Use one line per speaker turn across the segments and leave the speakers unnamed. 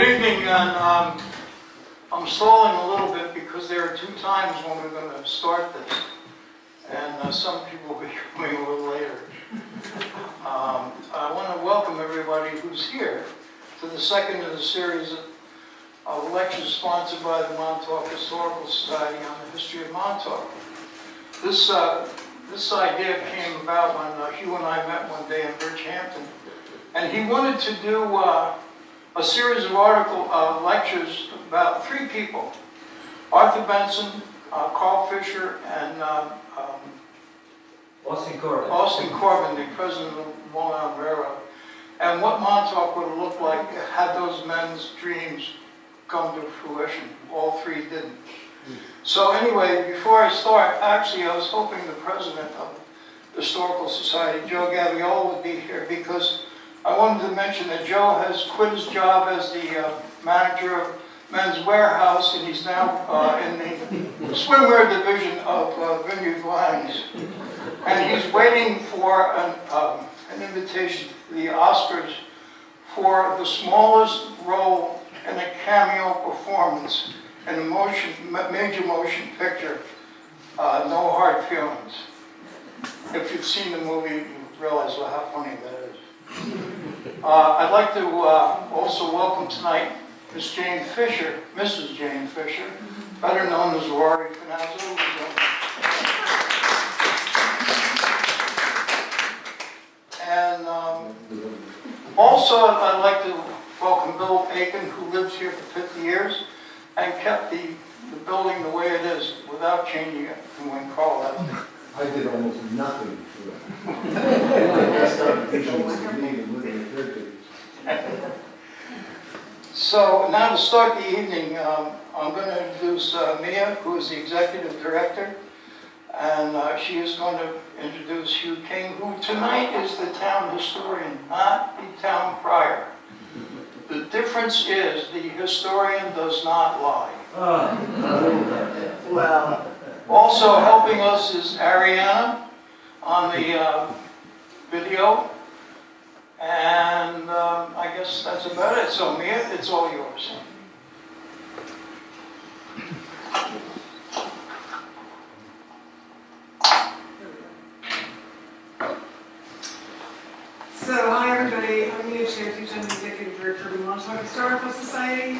Good evening, and I'm stalling a little bit because there are two times when we're going to start this, and some people will be coming a little later. I want to welcome everybody who's here to the second of the series of lectures sponsored by the Montauk Historical Society on the history of Montauk. This idea came about when Hugh and I met one day in Bridgehampton, and he wanted to do a series of lectures about three people: Arthur Benson, Carl Fisher, and Austin Corbin, the president of Long Island Railroad, and what Montauk would have looked like had those men's dreams come to fruition. All three didn't. So anyway, before I start, actually I was hoping the president of the Historical Society, Joe Gaviola, would be here, because I wanted to mention that Joe has quit his job as the manager of Men's Warehouse, and he's now in the swimwear division of Vineyard Vines. And he's waiting for an invitation to the Oscars for the smallest role in a cameo performance in a major motion picture, No Hard Feelings. If you've seen the movie, you realize how funny that is. I'd like to also welcome tonight Miss Jane Fisher, Mrs. Jane Fisher, better known as Rory Finazzo. And also I'd like to welcome Bill Aiken, who lives here for 50 years and kept the building the way it is without changing it from when Carl left.
I did almost nothing for that.
So now to start the evening, I'm going to introduce Mia, who is the executive director, and she is going to introduce Hugh King, who tonight is the town historian, not the town crier. The difference is the historian does not lie.
Well,
also helping us is Ariana on the video. And I guess that's about it. So Mia, it's all yours.
so hi everybody, I'm Mia Chantich, I'm the Executive Director of the Montauk Historical Society,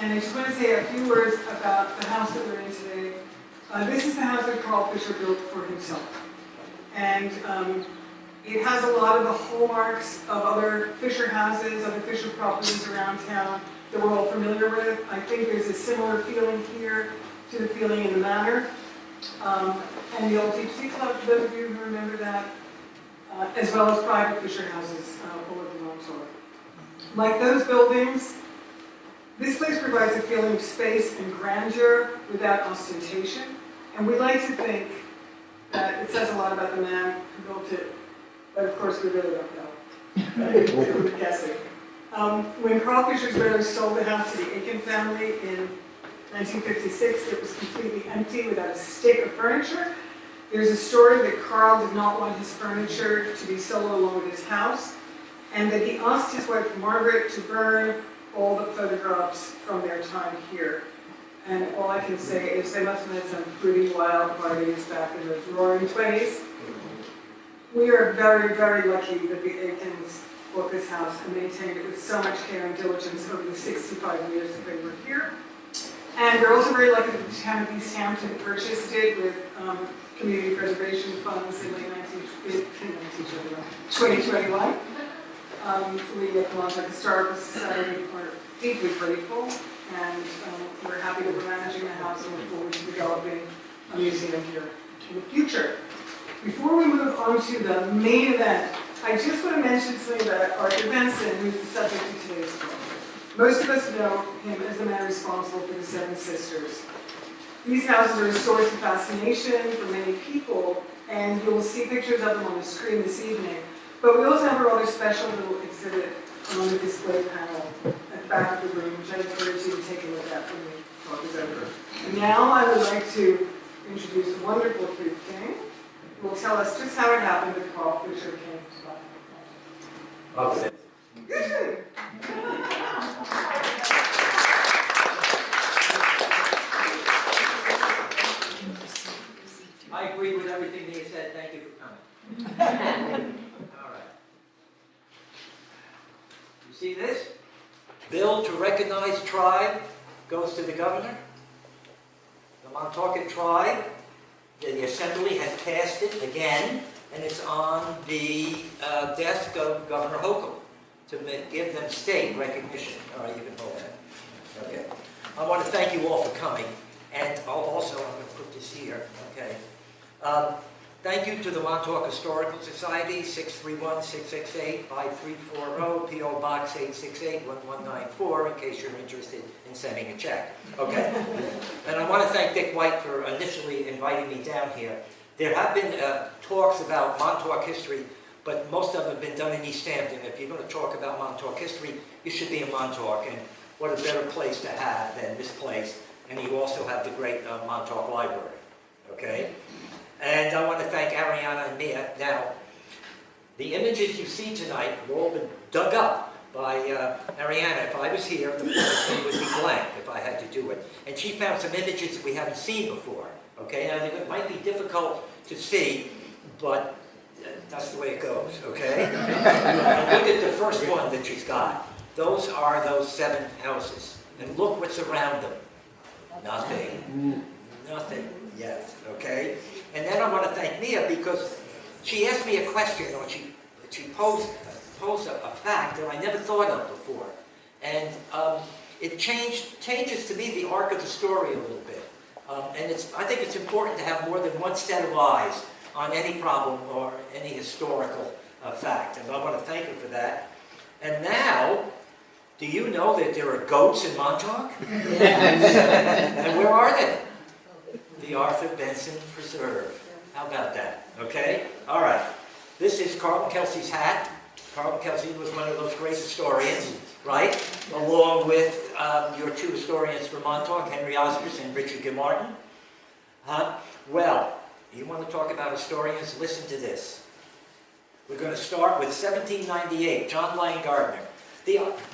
and I just want to say a few words about the house that we're in today. This is the house that Carl Fisher built for himself. And it has a lot of the hallmarks of other Fisher houses, other Fisher properties around town that we're all familiar with. I think there's a similar feeling here to the feeling in the manor. And the old Deep Sea Club, for those of you who remember that, as well as private Fisher houses all over Montauk. Like those buildings, this place provides a feeling of space and grandeur without ostentation. And we like to think that it says a lot about the man who built it. But of course, we really don't know. We're guessing. When Carl Fisher's brothers sold the house to the Aiken family in 1956, it was completely empty without a stick of furniture. There's a story that Carl did not want his furniture to be sold along with his house, and that he asked his wife Margaret to burn all the photographs from their time here. And all I can say is they must have had some pretty wild parties back in those roaring 20s. We are very, very lucky that the Aikens bought this house and maintained it with so much care and diligence over the 65 years that they were here. And we're also very lucky that the town of East Hampton purchased it with community preservation funds in late 2021. We at the Montauk Historical Society are deeply grateful, and we're happy that we're managing the house and look forward to developing a museum here in the future. Before we move on to the main event, I just want to mention something about Arthur Benson, who's the subject of today's talk. Most of us know him as the man responsible for the Seven Sisters. These houses are a source of fascination for many people, and you'll see pictures of them on the screen this evening. But we also have a rather special little exhibit on the display panel at the back of the room, which I encourage you to take a look at when the talk is over. And now I would like to introduce the wonderful Hugh King, who will tell us just how it happened that Carl Fisher came to life.
Okay.
Good.
All right. You see this? Bill to recognize tribe goes to the governor. The Montauk tribe, the assembly has passed it again, and it's on the desk of Governor Hochul to give them state recognition. All right, you can hold that. Okay. I want to thank you all for coming, and also I'm going to put this here. Okay. Thank you to the Montauk Historical Society, 631-668-5340, P.O. Box 868-1194, in case you're interested in sending a check. Okay? And I want to thank Dick White for initially inviting me down here. There have been talks about Montauk history, but most of them have been done in East Hampton. If you're going to talk about Montauk history, you should be in Montauk, and what a better place to have than this place. And you also have the great Montauk Library. Okay? And I want to thank Ariana and Mia. Now, the images you see tonight have all been dug up by Ariana. If I was here, the thing would be blank if I had to do it. And she found some images that we haven't seen before. Okay, now it might be difficult to see, but that's the way it goes, okay? And look at the first one that she's got. Those are those 7 houses. And look what's around them. Nothing. Nothing yet, okay? And then I want to thank Mia because she asked me a question, or she posed a fact that I never thought of before. And it changes to me the arc of the story a little bit. And I think it's important to have more than one set of eyes on any problem or any historical fact. And I want to thank her for that. And now, do you know that there are goats in Montauk? And where are they? The Arthur Benson Preserve. How about that? Okay? All right. This is Carlton Kelsey's hat. Carlton Kelsey was one of those great historians, right? Along with your 2 historians from Montauk, Henry Osmers and Richard Gilmartin. Well, you want to talk about historians? Listen to this. We're going to start with 1798, John Lang Gardner.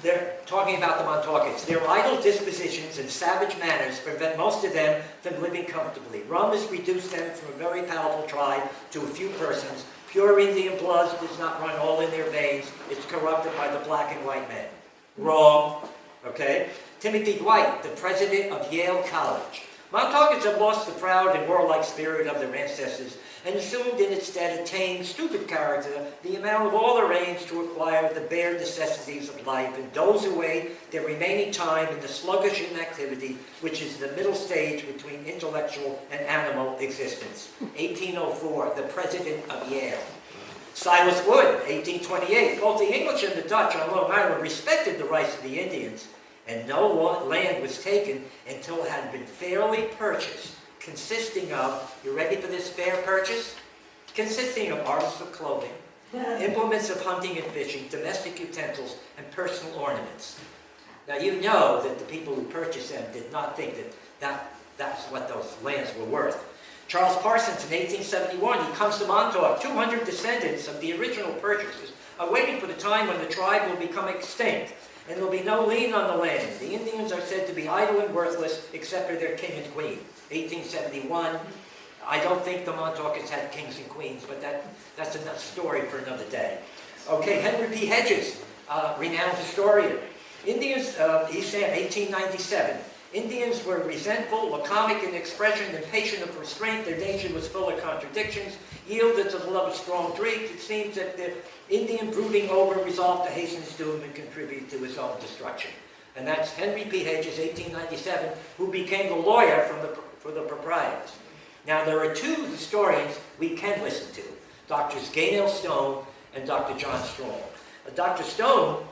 They're talking about the Montaukets. Their idle dispositions and savage manners prevent most of them from living comfortably. Rum has reduced them from a very powerful tribe to a few persons. Pure Indian blood does not run all in their veins. It's corrupted by the black and white men. Wrong. Okay? Timothy Dwight, the president of Yale College. Montaukets have lost the proud and warlike spirit of their ancestors and assumed in its stead a tame, stupid character, the amount of all their aims to acquire the bare necessities of life and doze away their remaining time in the sluggish inactivity which is the middle stage between intellectual and animal existence. 1804, the president of Yale. Silas Wood, 1828. Both the English and the Dutch on Long Island respected the rights of the Indians, and no land was taken until it had been fairly purchased, consisting of, you ready for this fair purchase? Consisting of articles of clothing, implements of hunting and fishing, domestic utensils, and personal ornaments. Now you know that the people who purchased them did not think that that's what those lands were worth. Charles Parsons in 1871, he comes to Montauk. 200 descendants of the original purchasers are waiting for the time when the tribe will become extinct, and there will be no lien on the land. The Indians are said to be idle and worthless except for their king and queen. 1871, I don't think the Montaukets had kings and queens, but that's a story for another day. Okay, Henry P. Hedges, renowned historian. Indians, East Ham, 1897. Indians were resentful, laconic in expression, impatient of restraint. Their nature was full of contradictions. Yielded to the love of strong drink. It seems that the Indian brooding over resolved to hasten his doom and contribute to his own destruction. And that's Henry P. Hedges, 1897, who became the lawyer for the proprietors. Now, there are 2 historians we can listen to, Drs. Gaynell Stone and Dr. John Strong. Dr. Stone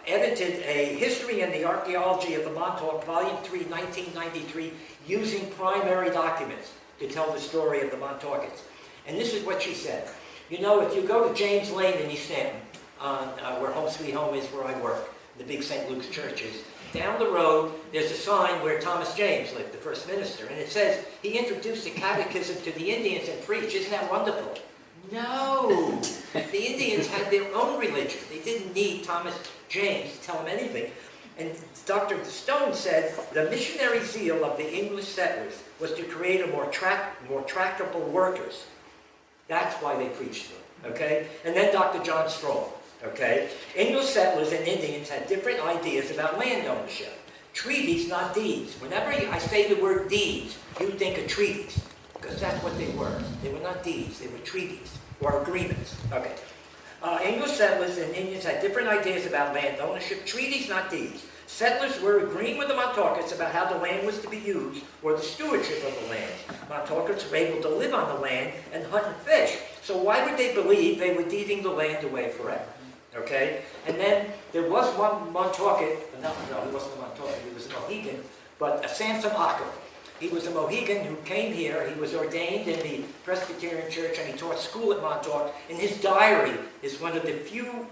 edited a History and the Archaeology of the Montauk, Volume 3, 1993, using primary documents to tell the story of the Montaukets. And this is what she said. You know, if you go to James Lane in East Hampton, where Home Sweet Home is, where I work, the big St. Luke's church is, down the road, there's a sign where Thomas James lived, the first minister, and it says, he introduced the catechism to the Indians and preached. Isn't that wonderful? No! The Indians had their own religion. They didn't need Thomas James to tell them anything. And Dr. Stone said the missionary zeal of the English settlers was to create a more tractable workers. That's why they preached to him, okay? And then Dr. John Strong, okay? English settlers and Indians had different ideas about land ownership. Treaties, not deeds. Whenever I say the word deeds, you think of treaties, because that's what they were. They were not deeds, they were treaties, or agreements, okay? English settlers and Indians had different ideas about land ownership. Treaties, not deeds. Settlers were agreeing with the Montaukets about how the land was to be used, or the stewardship of the land. Montaukets were able to live on the land and hunt and fish. So why would they believe they were deeding the land away forever? Okay? And then there was one Montauket, no, he wasn't a Montauket, he was a Mohegan, but a Sansom Occam. He was a Mohegan who came here. He was ordained in the Presbyterian Church, and he taught school at Montauk. And his diary is one of the few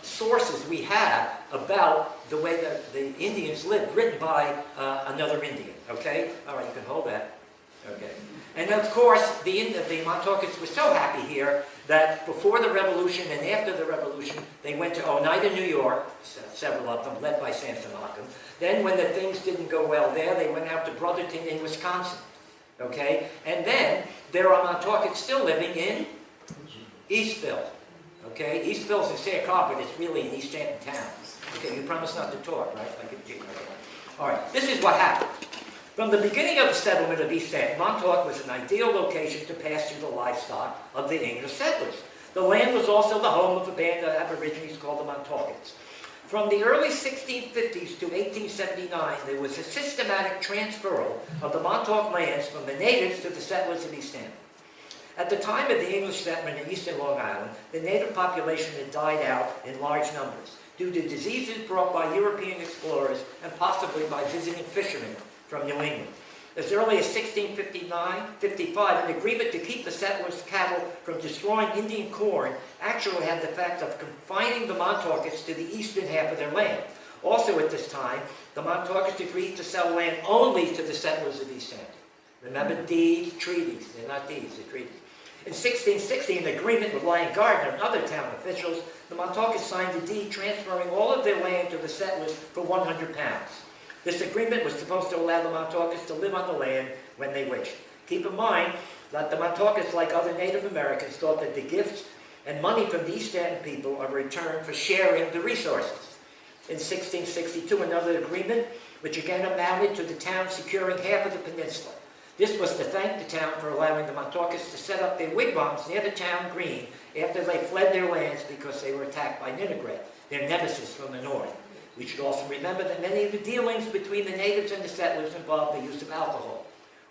sources we have about the way that the Indians lived, written by another Indian. Okay? All right, you can hold that. Okay. And of course, the Montaukets were so happy here that before the Revolution and after the Revolution, they went to Oneida, New York, several of them, led by Sansom Occam. Then when the things didn't go well there, they went out to Brotherton in Wisconsin. Okay? And then there are Montaukets still living in Eastville. Okay? Eastville's in Sag Harbor, but it's really an East Hampton town. Okay, you promise not to talk, right? All right, this is what happened. From the beginning of the settlement of East Hampton, Montauk was an ideal location to pasture the livestock of the English settlers. The land was also the home of a band of Aborigines called the Montaukets. From the early 1650s to 1879, there was a systematic transferal of the Montauk lands from the natives to the settlers of East Hampton. At the time of the English settlement in eastern Long Island, the native population had died out in large numbers due to diseases brought by European explorers and possibly by visiting fishermen from New England. As early as 1655, an agreement to keep the settlers' cattle from destroying Indian corn actually had the effect of confining the Montaukets to the eastern half of their land. Also at this time, the Montaukets agreed to sell land only to the settlers of East Hampton. Remember, deeds, treaties. They're not deeds, they're treaties. In 1660, an agreement with Lyon Gardner and other town officials, the Montaukets signed a deed transferring all of their land to the settlers for 100 pounds. This agreement was supposed to allow the Montaukets to live on the land when they wished. Keep in mind that the Montaukets, like other Native Americans, thought that the gifts and money from the East Hampton people are a return for sharing the resources. In 1662, another agreement, which again amounted to the town securing half of the peninsula. This was to thank the town for allowing the Montaukets to set up their wigwams near the town green after they fled their lands because they were attacked by Ninigret, their nemesis from the north. We should also remember that many of the dealings between the natives and the settlers involved the use of alcohol,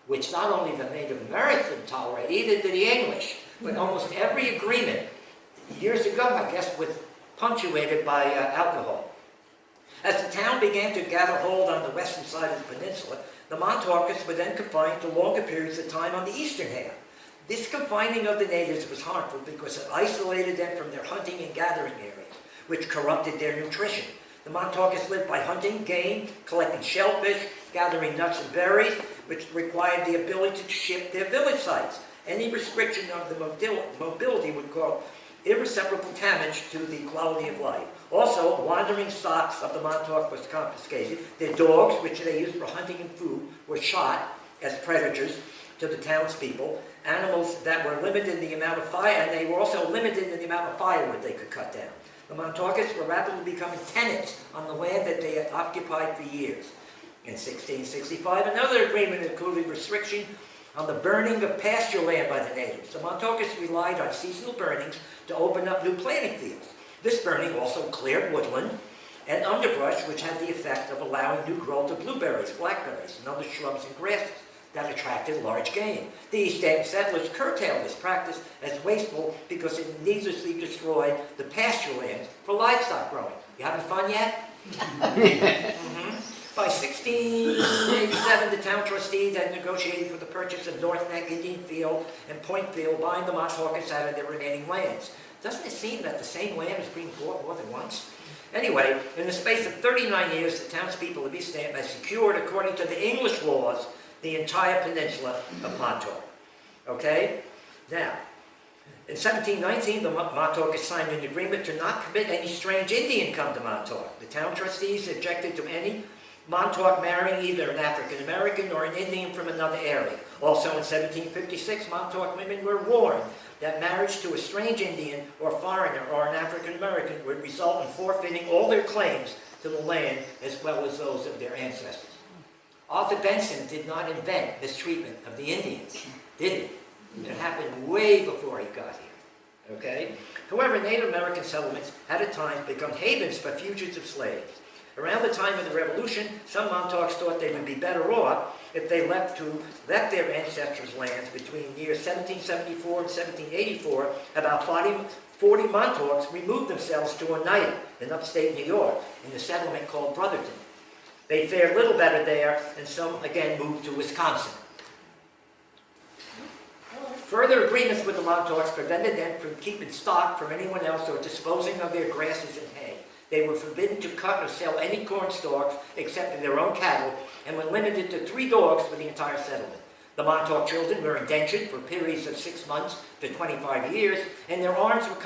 which not only the Native Americans tolerate, either did the English, but almost every agreement years ago, I guess, was punctuated by alcohol. As the town began to gather hold on the western side of the peninsula, the Montaukets were then confined to longer periods of time on the eastern half. This confining of the natives was harmful because it isolated them from their hunting and gathering areas, which corrupted their nutrition. The Montaukets lived by hunting game, collecting shellfish, gathering nuts and berries, which required the ability to ship their village sites. Any restriction of the mobility would cause irreparable damage to the quality of life. Also, wandering stocks of the Montauk was confiscated. Their dogs, which they used for hunting and food, were shot as predators to the townspeople. Animals that were limited in the amount of fire, and they were also limited in the amount of firewood they could cut down. The Montaukets were rapidly becoming tenants on the land that they had occupied for years. In 1665, another agreement included restriction on the burning of pasture land by the natives. The Montaukets relied on seasonal burnings to open up new planting fields. This burning also cleared woodland and underbrush, which had the effect of allowing new growth of blueberries, blackberries, and other shrubs and grasses that attracted large game. The East Hampton settlers curtailed this practice as wasteful because it needlessly destroyed the pasture lands for livestock growing. You having fun yet? By 1687, the town trustees had negotiated for the purchase of North Neck, Indian Field, and Point Field, buying the Montaukets out of their remaining lands. Doesn't it seem that the same land is being bought more than once? Anyway, in the space of 39 years, the townspeople of East Hampton had secured, according to the English laws, the entire peninsula of Montauk. Okay? Now, in 1719, the Montaukets signed an agreement to not permit any strange Indian come to Montauk. The town trustees objected to any Montauk marrying either an African American or an Indian from another area. Also in 1756, Montauk women were warned that marriage to a strange Indian or foreigner or an African American would result in forfeiting all their claims to the land as well as those of their ancestors. Arthur Benson did not invent mistreatment of the Indians, did he? It happened way before he got here, okay? However, Native American settlements had at times become havens for fugitive slaves. Around the time of the Revolution, some Montauks thought they would be better off if they left their ancestors' lands between years 1774 and 1784. About 40 Montauks removed themselves to Oneida in upstate New York in a settlement called Brotherton. They fared little better there, and some again moved to Wisconsin. Further agreements with the Montauks prevented them from keeping stock for anyone else or disposing of their grasses and hay. They were forbidden to cut or sell any corn stalks except in their own cattle, and were limited to 3 dogs for the entire settlement. The Montauk children were indentured for periods of 6 months to 25 years, and their arms were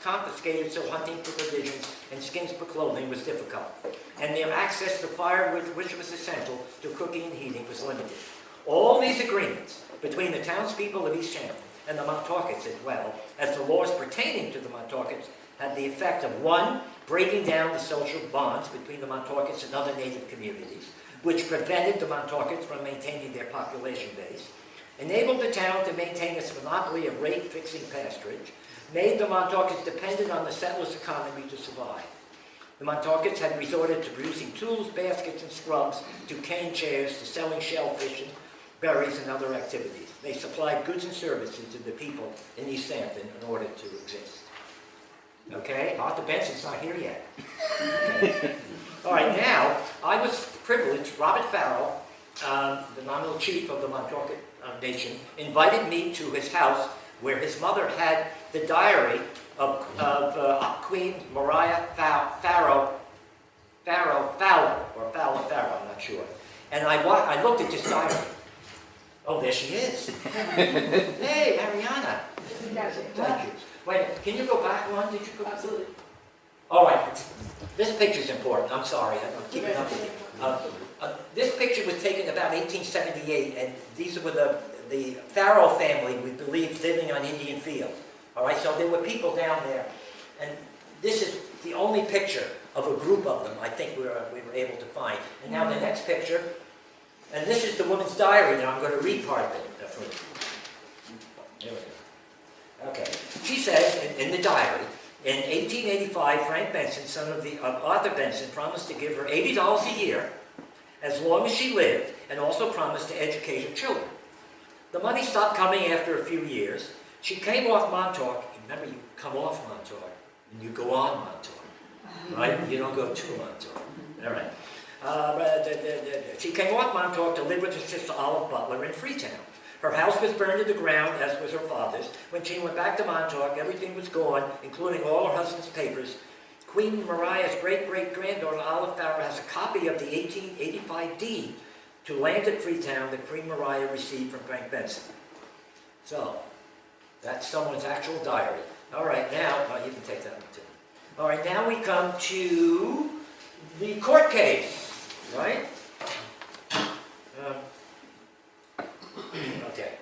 confiscated so hunting for provisions and skins for clothing was difficult. And their access to firewood, which was essential to cooking and heating, was limited. All these agreements between the townspeople of East Champlain and the Montaukets as well as the laws pertaining to the Montaukets had the effect of, 1, breaking down the social bonds between the Montaukets and other native communities, which prevented the Montaukets from maintaining their population base, enabled the town to maintain its monopoly of rate-fixing pasturage, made the Montaukets dependent on the settlers' economy to survive. The Montaukets had resorted to producing tools, baskets, and scrubs, to cane chairs, to selling shellfish and berries and other activities. They supplied goods and services to the people in East Hampton in order to exist. Okay, Arthur Benson's not here yet. Okay. All right, now, I was privileged, Robert Farrell, the nominal chief of the Montauk Nation, invited me to his house where his mother had the diary of Queen Maria Fowler, I'm not sure. And I looked at this diary. Oh, there she is. Hey, Ariana. Thank you. Wait, can you go back one? Did you go back? Absolutely. All right. This picture's important. I'm sorry. I'm keeping up with you. This picture was taken about 1878, and these were the Farrell family, we believe, living on Indian Field. All right, so there were people down there, and this is the only picture of a group of them I think we were able to find. And now the next picture, and this is the woman's diary. Now I'm going to read part of it for you. There we go. Okay. She says in the diary, in 1885, Frank Benson, son of Arthur Benson, promised to give her $80 a year as long as she lived, and also promised to educate her children. The money stopped coming after a few years. She came off Montauk. Remember, you come off Montauk, and you go on Montauk, right? You don't go to Montauk. All right. She came off Montauk to live with her sister Olive Butler in Freetown. Her house was burned to the ground, as was her father's. When she went back to Montauk, everything was gone, including all her husband's papers. Queen Maria's great-great-granddaughter, Olive Farrell, has a copy of the 1885 deed to land at Freetown that Queen Maria received from Frank Benson. So, that's someone's actual diary. All right, now, you can take that one too. All right, now we come to the court case, right? Okay.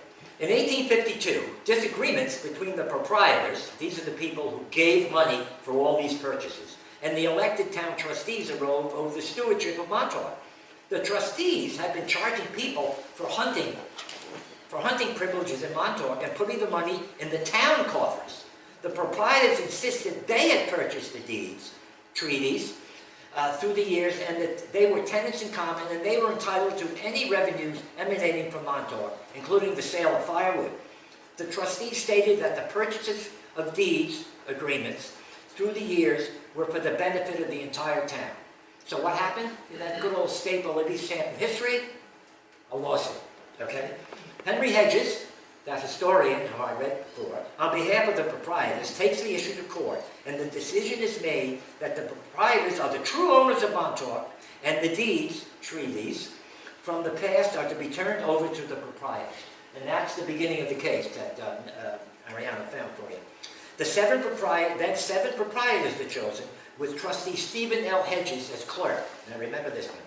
In 1852, disagreements between the proprietors, these are the people who gave money for all these purchases, and the elected town trustees arose over the stewardship of Montauk. The trustees had been charging people for hunting privileges in Montauk and putting the money in the town coffers. The proprietors insisted they had purchased the treaties, through the years, and that they were tenants in common, and they were entitled to any revenues emanating from Montauk, including the sale of firewood. The trustees stated that the purchases of deeds agreements through the years were for the benefit of the entire town. So what happened in that good old staple of East Hampton history? A lawsuit, okay? Henry Hedges, that historian who I read before, on behalf of the proprietors, takes the issue to court, and the decision is made that the proprietors are the true owners of Montauk, and the deeds, treaties, from the past are to be turned over to the proprietors. And that's the beginning of the case that Ariana found for you. The seven proprietors were chosen, with trustee Stephen L. Hedges as clerk. Now remember this one.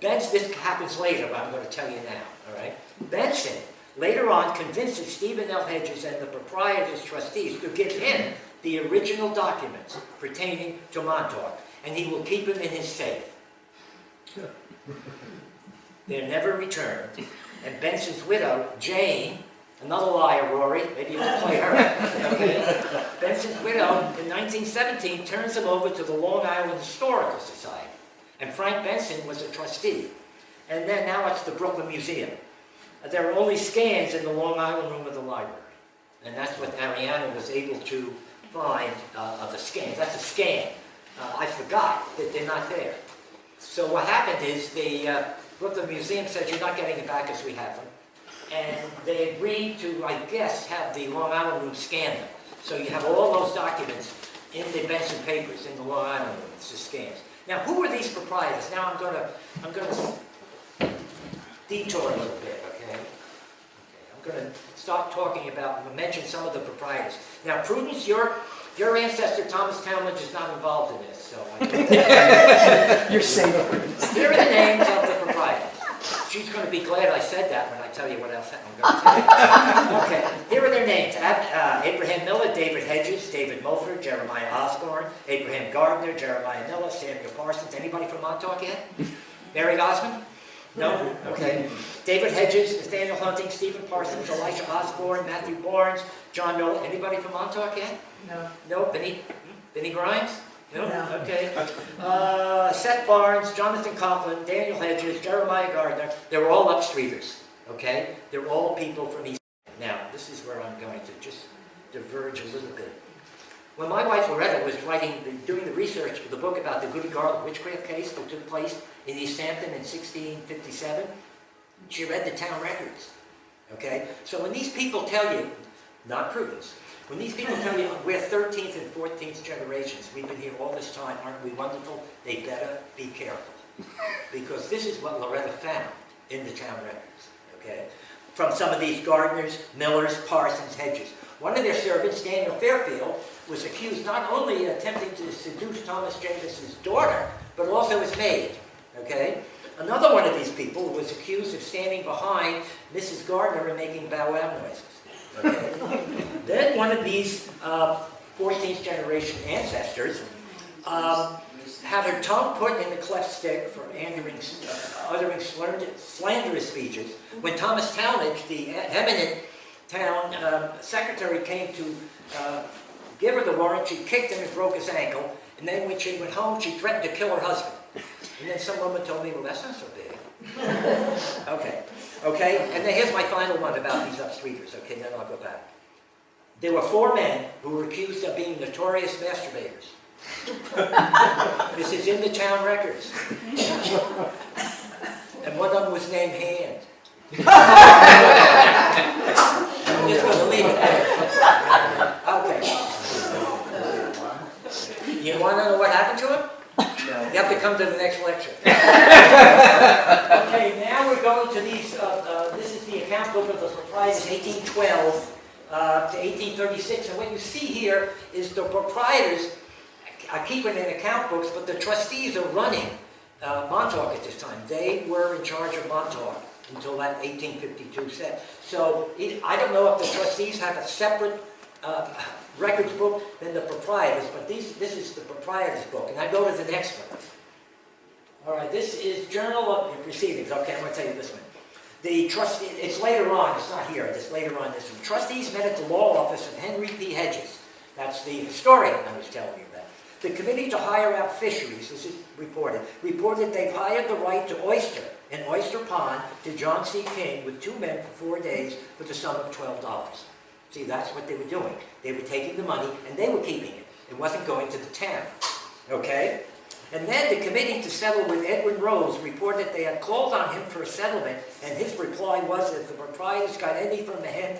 This happens later, but I'm going to tell you now, all right? Benson later on convinces Stephen L. Hedges and the proprietor's trustees to give him the original documents pertaining to Montauk, and he will keep them in his safe. They're never returned. And Benson's widow, Jane, another liar, Rory, maybe you can play her. Okay. Benson's widow, in 1917, turns him over to the Long Island Historical Society. And Frank Benson was a trustee. And then now it's the Brooklyn Museum. There are only scans in the Long Island room of the library. And that's what Ariana was able to find of the scans. That's a scan. I forgot that they're not there. So what happened is the Brooklyn Museum said, you're not getting it back as we have them. And they agreed to, I guess, have the Long Island room scan them. So you have all those documents in the Benson papers in the Long Island room. It's just scans. Now, who are these proprietors? Now I'm going to detour a little bit, okay? I'm going to start talking about, mention some of the proprietors. Now, Prudence, your ancestor, Thomas Talmadge, is not involved in this, so
You're safe, Prudence.
here are the names of the proprietors. She's going to be glad I said that when I tell you what else I'm going to tell you. Okay, here are their names. Abraham Miller, David Hedges, David Mulford, Jeremiah Osborne, Abraham Gardner, Jeremiah Miller, Samuel Parsons. Anybody from Montauk yet? Mary Osmond? No? Okay. David Hedges, Nathaniel Hunting, Stephen Parsons, Elisha Osborne, Matthew Barnes, John Miller. Anybody from Montauk yet?
No.
No? Vinnie Grimes? No?
No.
Okay. Seth Barnes, Jonathan Conklin, Daniel Hedges, Jeremiah Gardner. They were all upstreeters. Okay? They're all people from East. Now, this is where I'm going to just diverge a little bit. When my wife Loretta was doing the research for the book about the Goody Garland witchcraft case that took place in East Hampton in 1657, she read the town records. Okay? So when these people tell you, not Prudence, when these people tell you we're 13th and 14th generations, we've been here all this time, aren't we wonderful? They better be careful. Because this is what Loretta found in the town records. Okay? From some of these Gardners, Millers, Parsons, Hedges. One of their servants, Daniel Fairfield, was accused not only of attempting to seduce Thomas James's daughter, but also his maid. Okay? Another one of these people was accused of standing behind Mrs. Gardner and making bow-wow noises. Okay? Then one of these 14th generation ancestors had her tongue put in the cleft stick for uttering slanderous speeches. When Thomas Talmadge, the eminent town secretary, came to give her the warrant, she kicked him and broke his ankle. And then when she went home, she threatened to kill her husband. And then some woman told me, well, that's not so big. Okay, and then here's my final one about these upstreeters. Okay, then I'll go back. There were 4 men who were accused of being notorious masturbators. This is in the town records. And one of them was named Hand. I'm just going to leave it there. Okay. You want to know what happened to him? You have to come to the next lecture. Okay, now we're going to these, this is the account book of the proprietors, 1812 to 1836. And what you see here is the proprietors are keeping in account books, but the trustees are running Montauk at this time. They were in charge of Montauk until that 1852 set. So I don't know if the trustees have a separate records book than the proprietors, but this is the proprietors book. And I go to the next one. All right, this is Journal of Proceedings. Okay, I'm going to tell you this one. The trustee, it's later on, it's not here, it's later on this one. Trustees met at the law office of Henry P. Hedges. That's the historian I was telling you about. The committee to hire out fisheries, this is reported they've hired the right to oyster in Oyster Pond to John C. King with 2 men for 4 days for the sum of $12. See, that's what they were doing. They were taking the money and they were keeping it. It wasn't going to the town. Okay? And then the committee to settle with Edwin Rose reported that they had called on him for a settlement, and his reply was that if the proprietors got anything from him,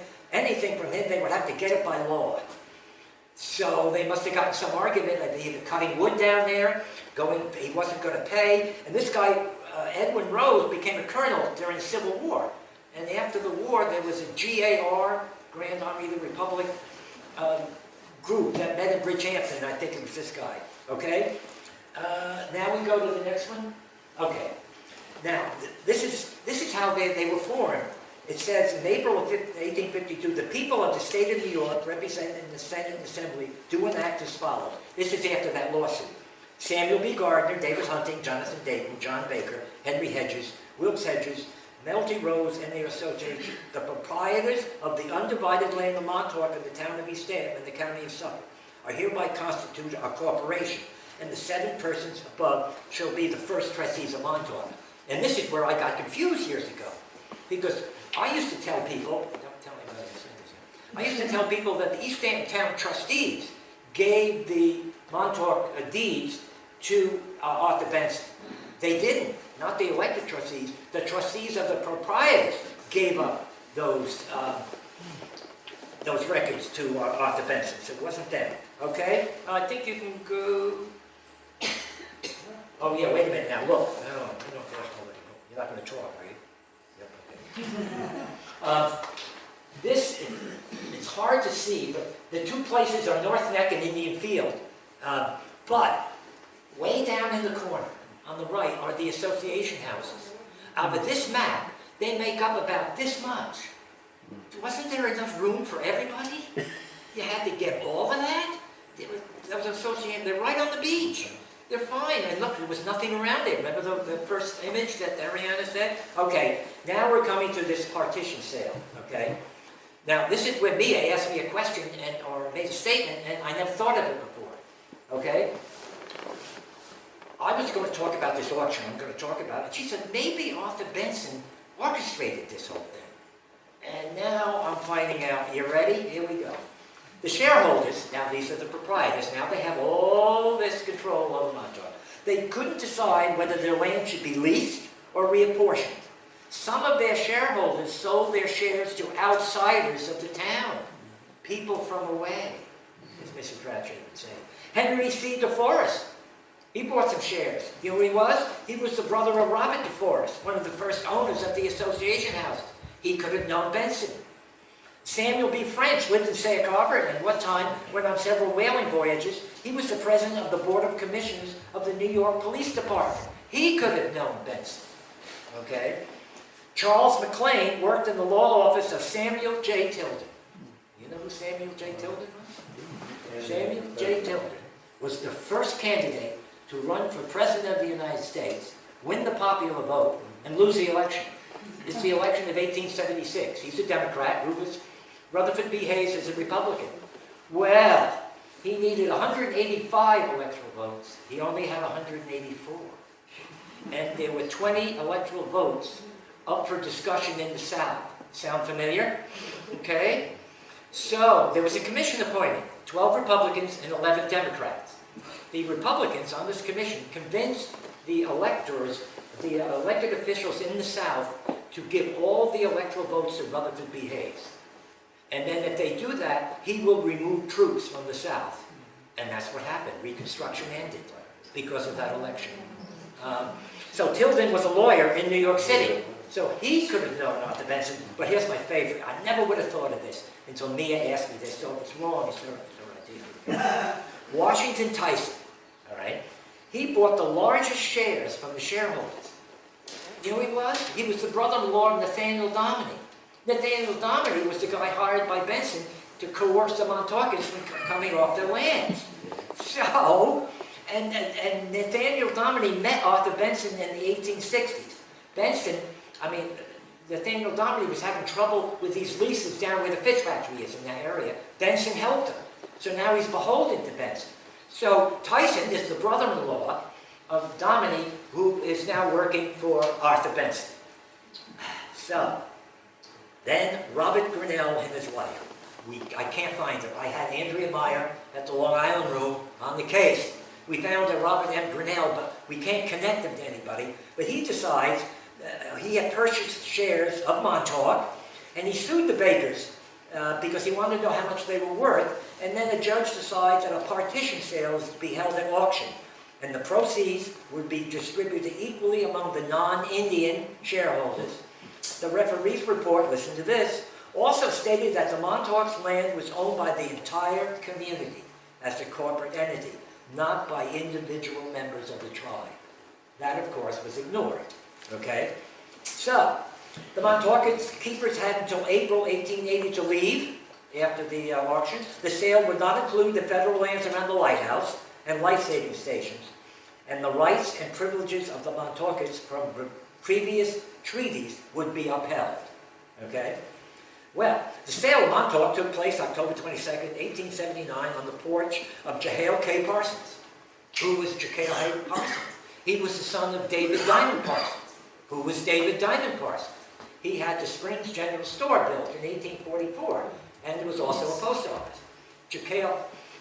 they would have to get it by law. So they must have gotten some argument of either cutting wood down there, he wasn't going to pay, and this guy, Edwin Rose, became a colonel during the Civil War. And after the war, there was a GAR, Grand Army of the Republic, group that met in Bridgehampton. I think it was this guy. Okay? Now we go to the next one. Okay. Now, this is how they were formed. It says in April of 1852, the people of the state of New York, represented in the Senate and Assembly, do enact as follows. This is after that lawsuit. Samuel B. Gardner, David Hunting, Jonathan Dayton, John Baker, Henry Hedges, Wilkes Hedges, Melty Rose, and their association, the proprietors of the undivided land of Montauk in the town of East Hampton and the county of Suffolk, are hereby constituted a corporation, and the 7 persons above shall be the first trustees of Montauk. And this is where I got confused years ago, because I used to tell people, don't tell me what I was saying. I used to tell people that the East Hampton town trustees gave the Montauk deeds to Arthur Benson. They didn't, not the elected trustees. The trustees of the proprietors gave up those records to Arthur Benson, so it wasn't them. Okay? I think you can go. Oh yeah, wait a minute now. Look, you're not going to talk, are you? Yep, okay. It's hard to see, but the 2 places are North Neck and Indian Field. But way down in the corner, on the right, are the association houses. Out of this map, they make up about this much. Wasn't there enough room for everybody? You had to get all of that? Those associated, they're right on the beach. They're fine, and look, there was nothing around there. Remember the first image that Ariana said? Okay, now we're coming to this partition sale, okay? Now, this is where Mia asked me a question or made a statement, and I never thought of it before, okay? I was going to talk about this auction, I'm going to talk about it. She said, maybe Arthur Benson orchestrated this whole thing. And now I'm finding out, you ready? Here we go. The shareholders, now these are the proprietors, now they have all this control over Montauk. They couldn't decide whether their land should be leased or reapportioned. Some of their shareholders sold their shares to outsiders of the town, people from away, as Mrs. Cratchit would say. Henry C. DeForest, he bought some shares. You know who he was? He was the brother of Robert DeForest, one of the first owners of the association house. He could have known Benson. Samuel B. French lived in Sag Harbor, and at one time went on several whaling voyages. He was the president of the Board of Commissioners of the New York Police Department. He could have known Benson. Okay? Charles McLean worked in the law office of Samuel J. Tilden. You know who Samuel J. Tilden was? Samuel J. Tilden was the first candidate to run for president of the United States, win the popular vote, and lose the election. It's the election of 1876. He's a Democrat. Rutherford B. Hayes is a Republican. Well, he needed 185 electoral votes. He only had 184. And there were 20 electoral votes up for discussion in the South. Sound familiar? Okay? So, there was a commission appointed, 12 Republicans and 11 Democrats. The Republicans on this commission convinced the electors, the elected officials in the South, to give all the electoral votes to Rutherford B. Hayes. And then if they do that, he will remove troops from the South. And that's what happened. Reconstruction ended because of that election. So Tilden was a lawyer in New York City. So he could have known Arthur Benson. But here's my favorite. I never would have thought of this until Mia asked me this. So if it's wrong, it's her idea. Washington Tyson, all right? He bought the largest shares from the shareholders. You know who he was? He was the brother-in-law of Nathaniel Dominy. Nathaniel Dominy was the guy hired by Benson to coerce the Montaukans from coming off their lands. So, and Nathaniel Dominy met Arthur Benson in the 1860s. Nathaniel Dominy was having trouble with these leases down where the fish factory is in that area. Benson helped him. So now he's beholden to Benson. So Tyson is the brother-in-law of Dominy, who is now working for Arthur Benson. So, then Robert Grinnell and his wife. I can't find her. I had Andrea Meyer at the Long Island room on the case. We found a Robert M. Grinnell, but we can't connect him to anybody. But he decides he had purchased shares of Montauk, and he sued the Bakers because he wanted to know how much they were worth. And then the judge decides that a partition sale is to be held at auction, and the proceeds would be distributed equally among the non-Indian shareholders. The referee's report, listen to this, also stated that the Montauk's land was owned by the entire community as a corporate entity, not by individual members of the tribe. That, of course, was ignored. Okay? So, the Montauk keepers had until April 1880 to leave after the auction. The sale would not include the federal lands around the lighthouse and life-saving stations, and the rights and privileges of the Montaukets from previous treaties would be upheld. Okay? Well, the sale of Montauk took place October 22nd, 1879 on the porch of Jehail K. Parsons. Who was Jehail K. Parsons? He was the son of David Diamond Parsons. Who was David Diamond Parsons? He had the Springs General Store built in 1844, and there was also a post office.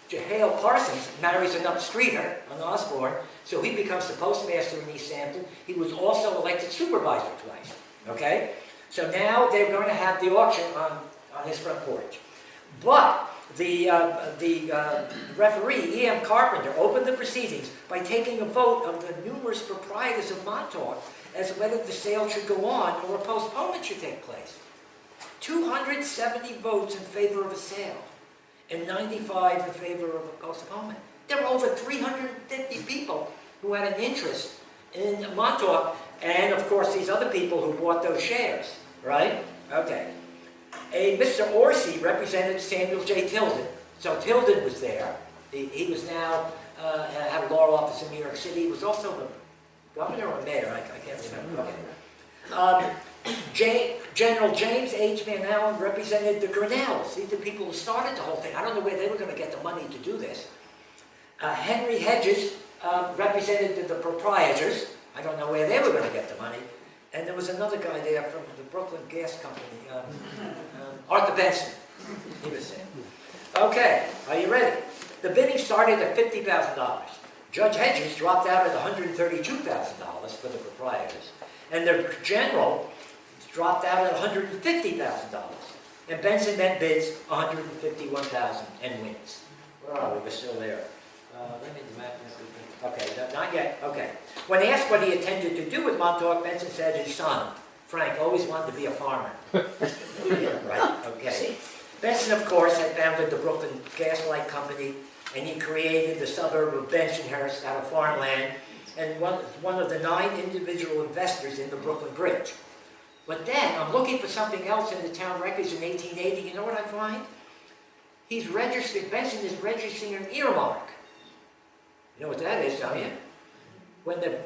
Jehail Parsons marries an upstreeter, an Osborne, so he becomes the postmaster in East Hampton. He was also elected supervisor twice. Okay? So now they're going to have the auction on his front porch. But the referee, E.M. Carpenter, opened the proceedings by taking a vote of the numerous proprietors of Montauk as whether the sale should go on or a postponement should take place. 270 votes in favor of a sale and 95 in favor of a postponement. There were over 350 people who had an interest in Montauk, and of course these other people who bought those shares, right? Okay. A Mr. Orsi represented Samuel J. Tilden. So Tilden was there. He was now, had a law office in New York City. He was also the governor or mayor, I can't remember. Okay. General James H. Van Allen represented the Grinnells. These are the people who started the whole thing. I don't know where they were going to get the money to do this. Henry Hedges represented the proprietors. I don't know where they were going to get the money. And there was another guy there from the Brooklyn Gas Company, Arthur Benson. He was there. Okay, are you ready? The bidding started at $50,000. Judge Hedges dropped out at $132,000 for the proprietors. And the general dropped out at $150,000. And Benson then bids $151,000 and wins. Where are we? We're still there. Let me do math. Okay, not yet. Okay. When asked what he intended to do with Montauk, Benson said his son, Frank, always wanted to be a farmer. Right, okay. Benson, of course, had founded the Brooklyn Gaslight Company, and he created the suburb of Bensonhurst out of farmland, and one of the 9 individual investors in the Brooklyn Bridge. But then, I'm looking for something else in the town records in 1880. You know what I find? He's registered, Benson is registering an earmark. You know what that is, don't you? When the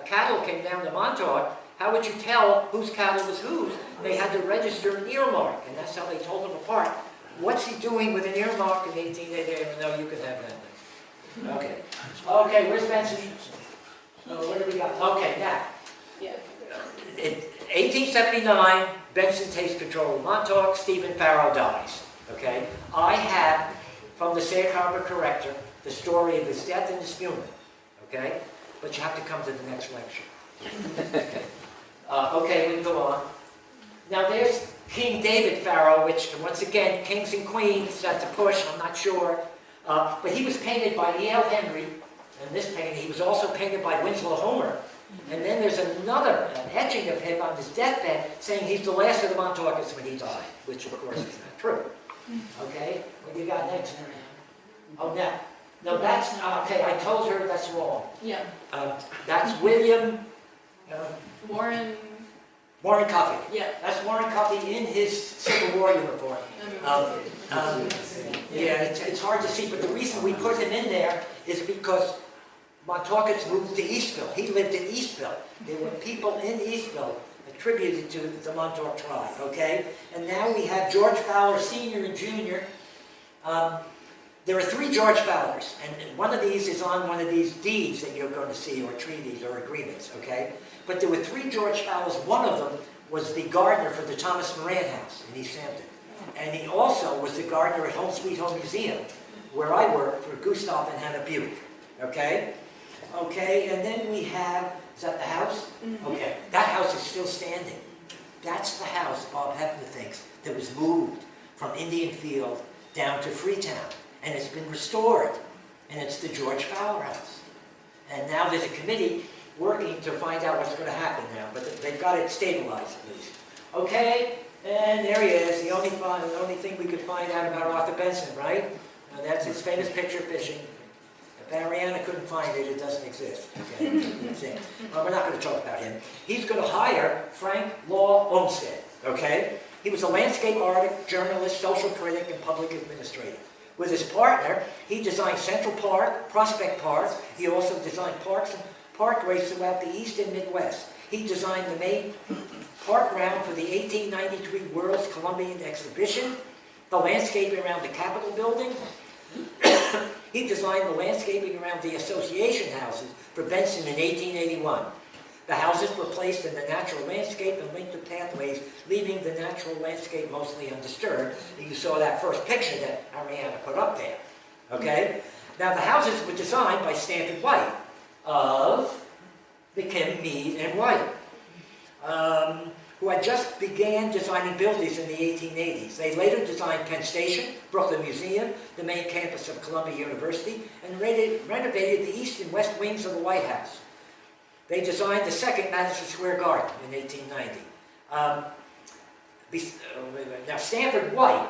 cattle came down to Montauk, how would you tell whose cattle was whose? They had to register an earmark, and that's how they told them apart. What's he doing with an earmark in 1888? No, you can have that. Okay. Okay, where's Benson? What do we got? Okay, now. In 1879, Benson takes control of Montauk. Stephen Farrow dies. Okay. I have, from the Sag Harbor Corrector, the story of his death and his funeral. Okay? But you have to come to the next lecture. Okay. Okay, we can go on. Now there's King David Farrow, which, once again, kings and queens, that's a push, I'm not sure. But he was painted by E.L. Henry, and this painting, he was also painted by Winslow Homer. And then there's another etching of him on his deathbed saying he's the last of the Montaukets when he died, which of course is not true. Okay, what do you got next? Oh, now. No, that's, okay, I told her that's wrong.
Yeah.
That's William...
Warren.
Warren Cuffey.
Yeah.
That's Warren Cuffey in his Civil War uniform. Yeah, it's hard to see, but the reason we put him in there is because Montaukets moved to Eastville. He lived in Eastville. There were people in Eastville attributed to the Montauk tribe, okay? And now we have George Fowler Sr. and Jr. There are 3 George Fowlers, and one of these is on one of these deeds that you're going to see, or treaties, or agreements, okay? But there were 3 George Fowlers. One of them was the gardener for the Thomas Moran House in East Hampton. And he also was the gardener at Home Sweet Home Museum, where I worked for Gustav and Hannah Buick, okay? Okay, and then we have, is that the house? Okay, that house is still standing. That's the house, Bob Hefner thinks, that was moved from Indian Field down to Freetown. And it's been restored, and it's the George Fowler House. And now there's a committee working to find out what's going to happen now, but they've got it stabilized at least. Okay, and there he is, the only thing we could find out about Arthur Benson, right? That's his famous picture fishing. If Ariana couldn't find it, it doesn't exist. Okay? That's it. We're not going to talk about him. He's going to hire Frank Law Olmsted. Okay? He was a landscape artist, journalist, social critic, and public administrator. With his partner, he designed Central Park, Prospect Park. He also designed parks and parkways throughout the East and Midwest. He designed the main park ground for the 1893 World's Columbian Exhibition, the landscaping around the Capitol building. He designed the landscaping around the association houses for Benson in 1881. The houses were placed in the natural landscape and linked to pathways, leaving the natural landscape mostly undisturbed. You saw that first picture that Ariana put up there. Okay? Now the houses were designed by Stanford White of McKim, Mead, and White, who had just began designing buildings in the 1880s. They later designed Penn Station, Brooklyn Museum, the main campus of Columbia University, and renovated the east and west wings of the White House. They designed the second Madison Square Garden in 1890. Now, Stanford White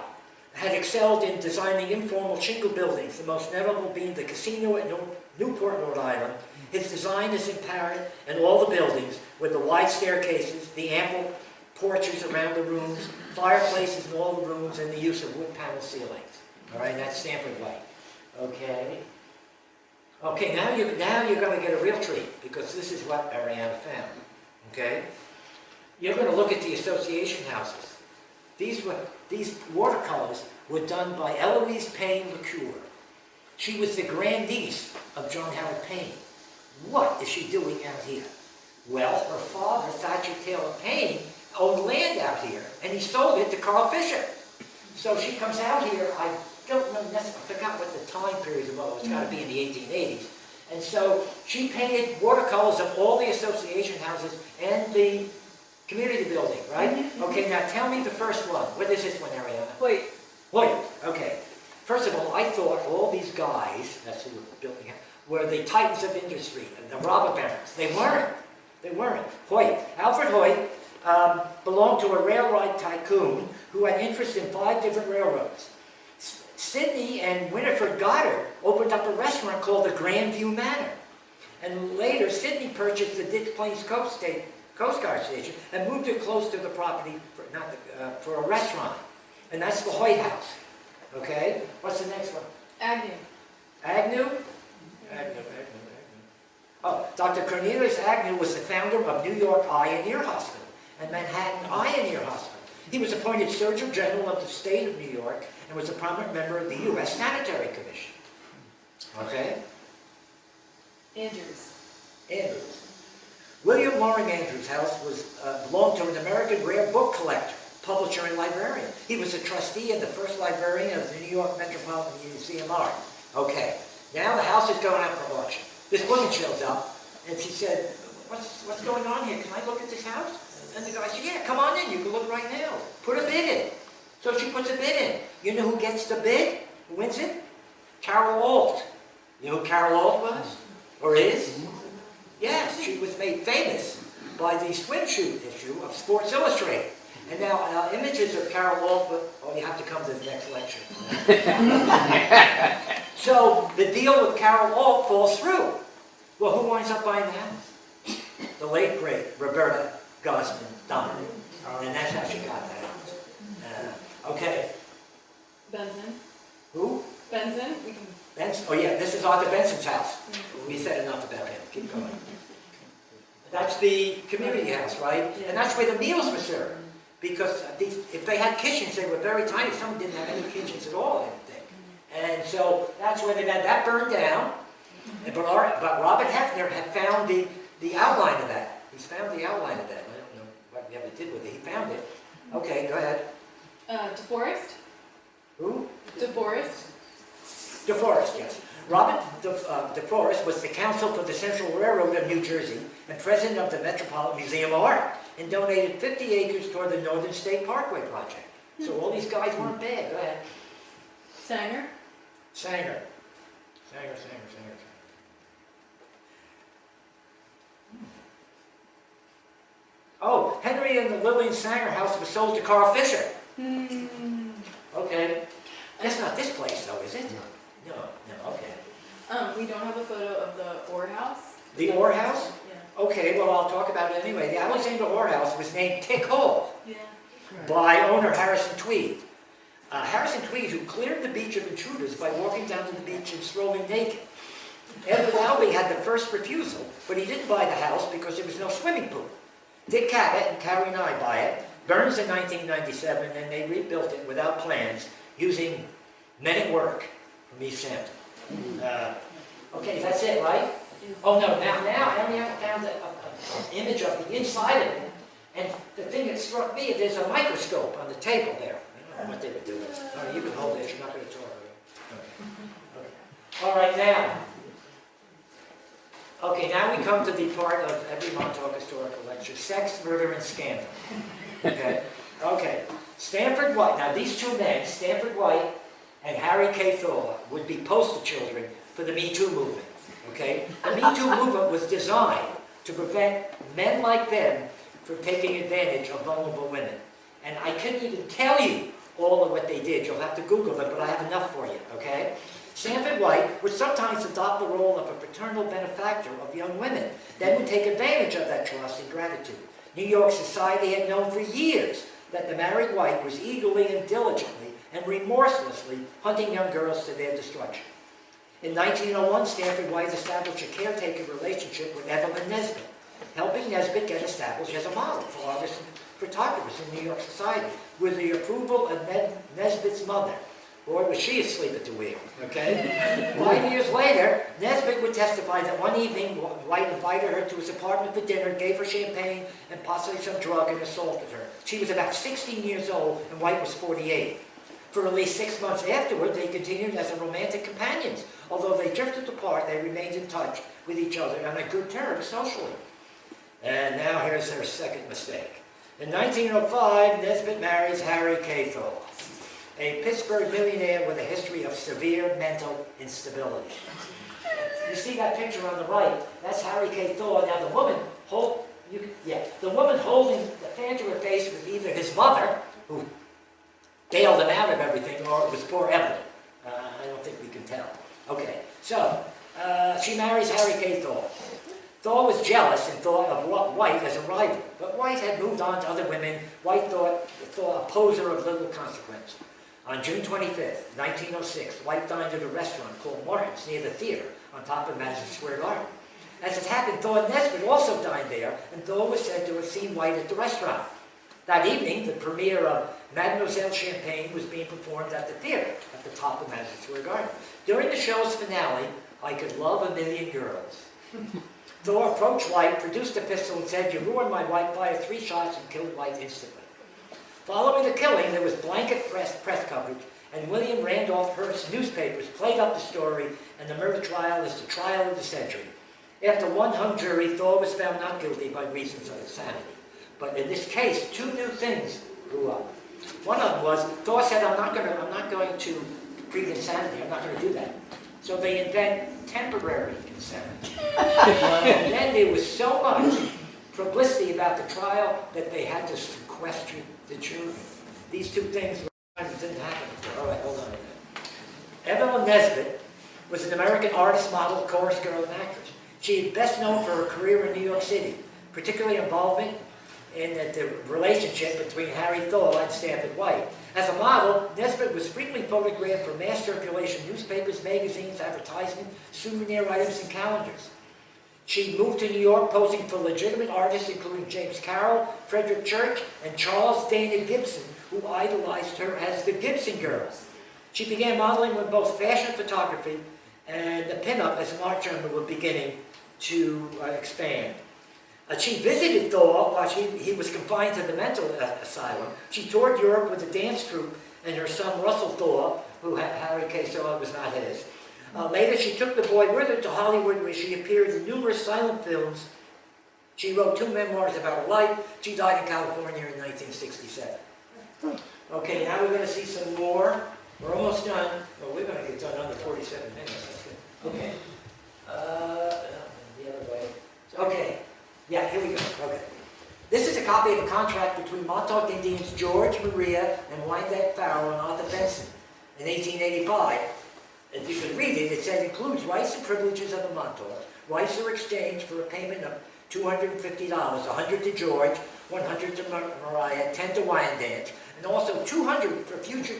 had excelled in designing informal shingle buildings, the most notable being the casino at Newport, Rhode Island. His design is apparent in all the buildings, with the wide staircases, the ample porches around the rooms, fireplaces in all the rooms, and the use of wood panel ceilings. All right, that's Stanford White. Okay. Okay, now you're going to get a real treat, because this is what Ariana found. Okay? You're going to look at the association houses. These watercolors were done by Eloise Payne LeCure. She was the grandniece of John Howard Payne. What is she doing out here? Well, her father, Thatcher Taylor Payne, owned land out here, and he sold it to Carl Fisher. So she comes out here, I don't remember, I forgot what the time period was, it's got to be in the 1880s. And so she painted watercolors of all the association houses and the community building, right? Okay, now tell me the first one. What is this one, Ariana? Hoyt, okay. First of all, I thought all these guys, that's who were building it, were the titans of industry, the robber barons. They weren't. They weren't. Hoyt, Alfred Hoyt, belonged to a railroad tycoon who had interest in 5 different railroads. Sidney and Winifred Goddard opened up a restaurant called the Grandview Manor. And later, Sidney purchased the Ditch Plains Coast Guard Station and moved it close to the property for a restaurant. And that's the Hoyt House. Okay? What's the next one?
Agnew.
Agnew? Oh, Dr. Cornelius Agnew was the founder of New York Eye and Ear Hospital and Manhattan Eye and Ear Hospital. He was appointed Surgeon General of the state of New York and was a prominent member of the U.S. Sanitary Commission. Okay?
Andrews.
William Loring Andrews' house belonged to an American rare book collector, publisher, and librarian. He was a trustee and the first librarian of the New York Metropolitan Museum of Art. Okay, now the house is going out for auction. This woman shows up, and she said, what's going on here? Can I look at this house? And the guy said, yeah, come on in. You can look right now. Put a bid in. So she puts a bid in. You know who gets the bid? Who wins it? Carol Alt. You know who Carol Alt was? Or is? Yes, she was made famous by the swimsuit issue of Sports Illustrated. And now images of Carol Alt, you have to come to the next lecture. So the deal with Carol Alt falls through. Well, who winds up buying the house? The late, great Roberta Gosman Donovan. And that's how she got that house. Okay.
Benson.
Who?
Benson.
Benson? Oh yeah, this is Arthur Benson's house. We said enough about him. Keep going. That's the community house, right?
Yeah.
And that's where the meals were served. Because if they had kitchens, they were very tiny. Some didn't have any kitchens at all, I don't think. And so that's where they had that burned down. But Robert Hefner had found the outline of that. He's found the outline of that. I don't know what he ever did with it. He found it. Okay, go ahead.
DeForest.
Who?
DeForest.
DeForest, yes. Robert DeForest was the counsel for the Central Railroad of New Jersey and president of the Metropolitan Museum of Art and donated 50 acres toward the Northern State Parkway project. So all these guys weren't bad. Go ahead. Sanger. Oh, Henry and the Lillian Sanger house was sold to Carl Fisher. Okay. That's not this place, though, is it? No, okay.
we don't have a photo of the Orr house.
The Orr house?
Yeah.
Okay, well, I'll talk about it anyway. The Alexander Orr house was named Tick Hole
Yeah.
by owner Harrison Tweed. Harrison Tweed, who cleared the beach of intruders by walking down to the beach and strolling naked. Edward Albee had the first refusal, but he didn't buy the house because there was no swimming pool. Dick Cavett and Carrie and I buy it. Burns in 1997, and they rebuilt it without plans using men at work from East Hampton. Okay, that's it, right? Oh no, now I only found an image of the inside of it. And the thing that struck me, there's a microscope on the table there. I don't know what they would do with it. No, you can hold it, you're not going to talk. Okay. All right, now. Okay, now we come to the part of every Montauk historical lecture, sex, murder, and scandal. Okay? Okay. Stanford White, now these two men, Stanford White and Harry K. Thor, would be poster children for the Me Too movement. Okay? The Me Too movement was designed to prevent men like them from taking advantage of vulnerable women. And I couldn't even tell you all of what they did. You'll have to Google them, but I have enough for you, okay? Stanford White would sometimes adopt the role of a paternal benefactor of young women, then would take advantage of that trust and gratitude. New York society had known for years that the married white was eagerly and diligently and remorselessly hunting young girls to their destruction. In 1901, Stanford White established a caretaker relationship with Evelyn Nesbit, helping Nesbit get established as a model for artists and photographers in New York society, with the approval of Nesbit's mother. Boy, was she asleep at the wheel, okay? 5 years later, Nesbit would testify that one evening, White invited her to his apartment for dinner, gave her champagne and possibly some drug, and assaulted her. She was about 16 years old, and White was 48. For at least 6 months afterward, they continued as romantic companions. Although they drifted apart, they remained in touch with each other on a good terms socially. And now here's her second mistake. In 1905, Nesbit marries Harry K. Thor, a Pittsburgh millionaire with a history of severe mental instability. You see that picture on the right? That's Harry K. Thor. Now the woman holding the fan to her face was either his mother, who bailed him out of everything, or it was poor Evelyn. I don't think we can tell. Okay, so she marries Harry K. Thor. Thor was jealous and thought of White as a rival, but White had moved on to other women. White thought a poser of little consequence. On June 25th, 1906, White dined at a restaurant called Martin's near the theater on top of Madison Square Garden. As it happened, Thor and Nesbit also dined there, and Thor was said to have seen White at the restaurant. That evening, the premiere of Mademoiselle Champagne was being performed at the theater at the top of Madison Square Garden. During the show's finale, I Could Love a Million Girls. Thor approached White, produced a pistol, and said, "You ruined my wife," fired 3 shots and killed White instantly. Following the killing, there was blanket press coverage, and William Randolph Hearst's newspapers played up the story, and the murder trial is the trial of the century. After one hung jury, Thor was found not guilty by reasons of insanity. But in this case, 2 new things grew up. One of them was, Thor said, I'm not going to prove insanity, I'm not going to do that. So they invent temporary insanity. And then there was so much publicity about the trial that they had to sequester the children. These 2 things didn't happen. All right, hold on a minute. Evelyn Nesbit was an American artist, model, chorus girl, and actress. She is best known for her career in New York City, particularly involvement in the relationship between Harry Thor and Stanford White. As a model, Nesbit was frequently photographed for mass circulation newspapers, magazines, advertisements, souvenir items, and calendars. She moved to New York posing for legitimate artists including James Carroll, Frederick Church, and Charles Dana Gibson, who idolized her as the Gibson Girls. She began modeling with both fashion photography and the pinup as an art journal were beginning to expand. She visited Thor while he was confined to the mental asylum. She toured Europe with a dance troupe and her son Russell Thor, who Harry K. Thor was not his. Later, she took the boy with her to Hollywood, where she appeared in numerous silent films. She wrote 2 memoirs about her life. She died in California in 1967. Okay, now we're going to see some more. We're almost done. Well, we're going to get done under 47 minutes. That's good. Okay. The other way. Okay. Yeah, here we go. Okay. This is a copy of a contract between Montauk Indians George Maria and Wyandotte Farrell and Arthur Benson in 1885. If you can read it, it says includes rights and privileges of the Montauk. Rights are exchanged for a payment of $250, $100 to George, $100 to Mariah, $10 to Wyandanch, and also $200 for future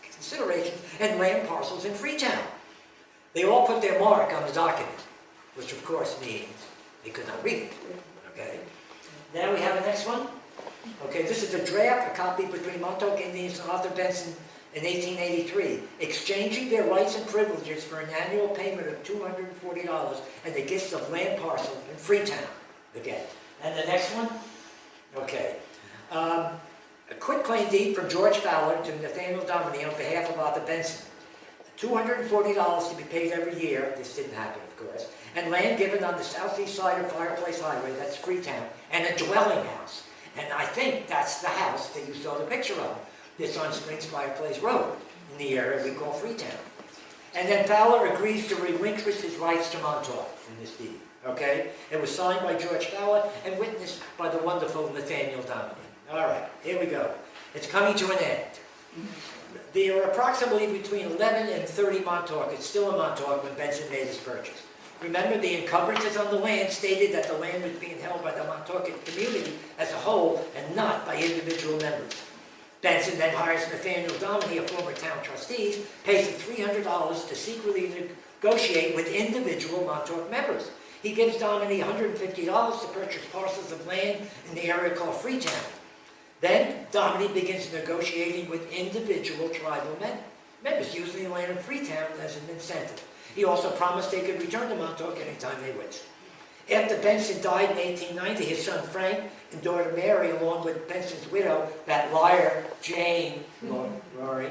considerations and land parcels in Freetown. They all put their mark on the document, which of course means they could not read it. Okay. Now we have the next one. Okay, this is a draft, a copy between Montauk Indians and Arthur Benson in 1883, exchanging their rights and privileges for an annual payment of $240 and the gift of land parcel in Freetown. Again. And the next one? Okay. A quitclaim deed from George Fowler to Nathaniel Dominy on behalf of Arthur Benson. $240 to be paid every year. This didn't happen, of course. And land given on the southeast side of Fireplace Highway, that's Freetown, and a dwelling house. And I think that's the house that you saw the picture of. It's on Springs Fireplace Road in the area we call Freetown. And then Fowler agrees to relinquish his rights to Montauk in this deed. Okay? It was signed by George Fowler and witnessed by the wonderful Nathaniel Dominy. All right, here we go. It's coming to an end. There are approximately between 11 and 30 Montaukers still in Montauk when Benson made his purchase. Remember, the encumbrances on the land stated that the land was being held by the Montauk community as a whole and not by individual members. Benson then hires Nathaniel Dominy, a former town trustee, pays him $300 to secretly negotiate with individual Montauk members. He gives Dominy $150 to purchase parcels of land in the area called Freetown. Then Dominy begins negotiating with individual tribal members, using the land in Freetown as an incentive. He also promised they could return to Montauk anytime they wished. After Benson died in 1890, his son Frank and daughter Mary, along with Benson's widow, that liar, Jane, Rory,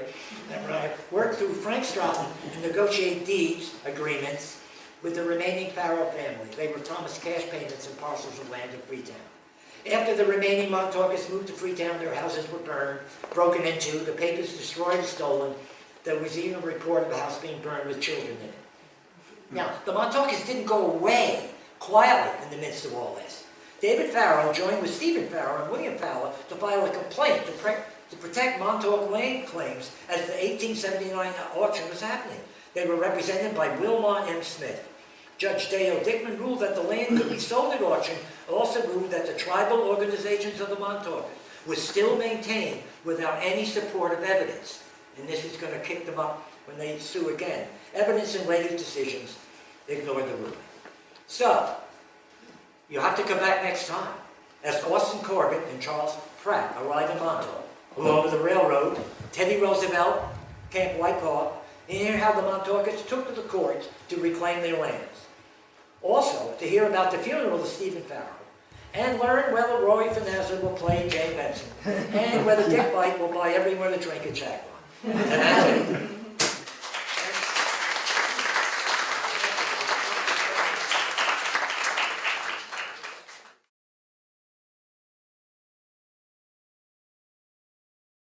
worked through Frank Stratton to negotiate deeds agreements with the remaining Farrell family. They were promised cash payments and parcels of land in Freetown. After the remaining Montaukers moved to Freetown, their houses were burned, broken into, the papers destroyed and stolen. There was even a report of a house being burned with children in it. Now, the Montaukers didn't go away quietly in the midst of all this. David Farrell joined with Stephen Farrell and William Fowler to file a complaint to protect Montauk land claims as the 1879 auction was happening. They were represented by Wilmot M. Smith. Judge Dale Dickman ruled that the land could be sold at auction, also ruled that the tribal organizations of the Montaukers was still maintained without any supportive evidence. And this is going to kick them up when they sue again. Evidence and later decisions ignored the ruling. So, you have to come back next time as Austin Corbett and Charles Pratt arrive in Montauk, along with the railroad, Teddy Roosevelt, Camp Wyckoff, and hear how the Montaukers took to the courts to reclaim their lands. Also, to hear about the funeral of Stephen Farrell, and learn whether Roy Finazza will play Jay Benson, and whether Dick White will buy everyone a drink at Jack. And that's it.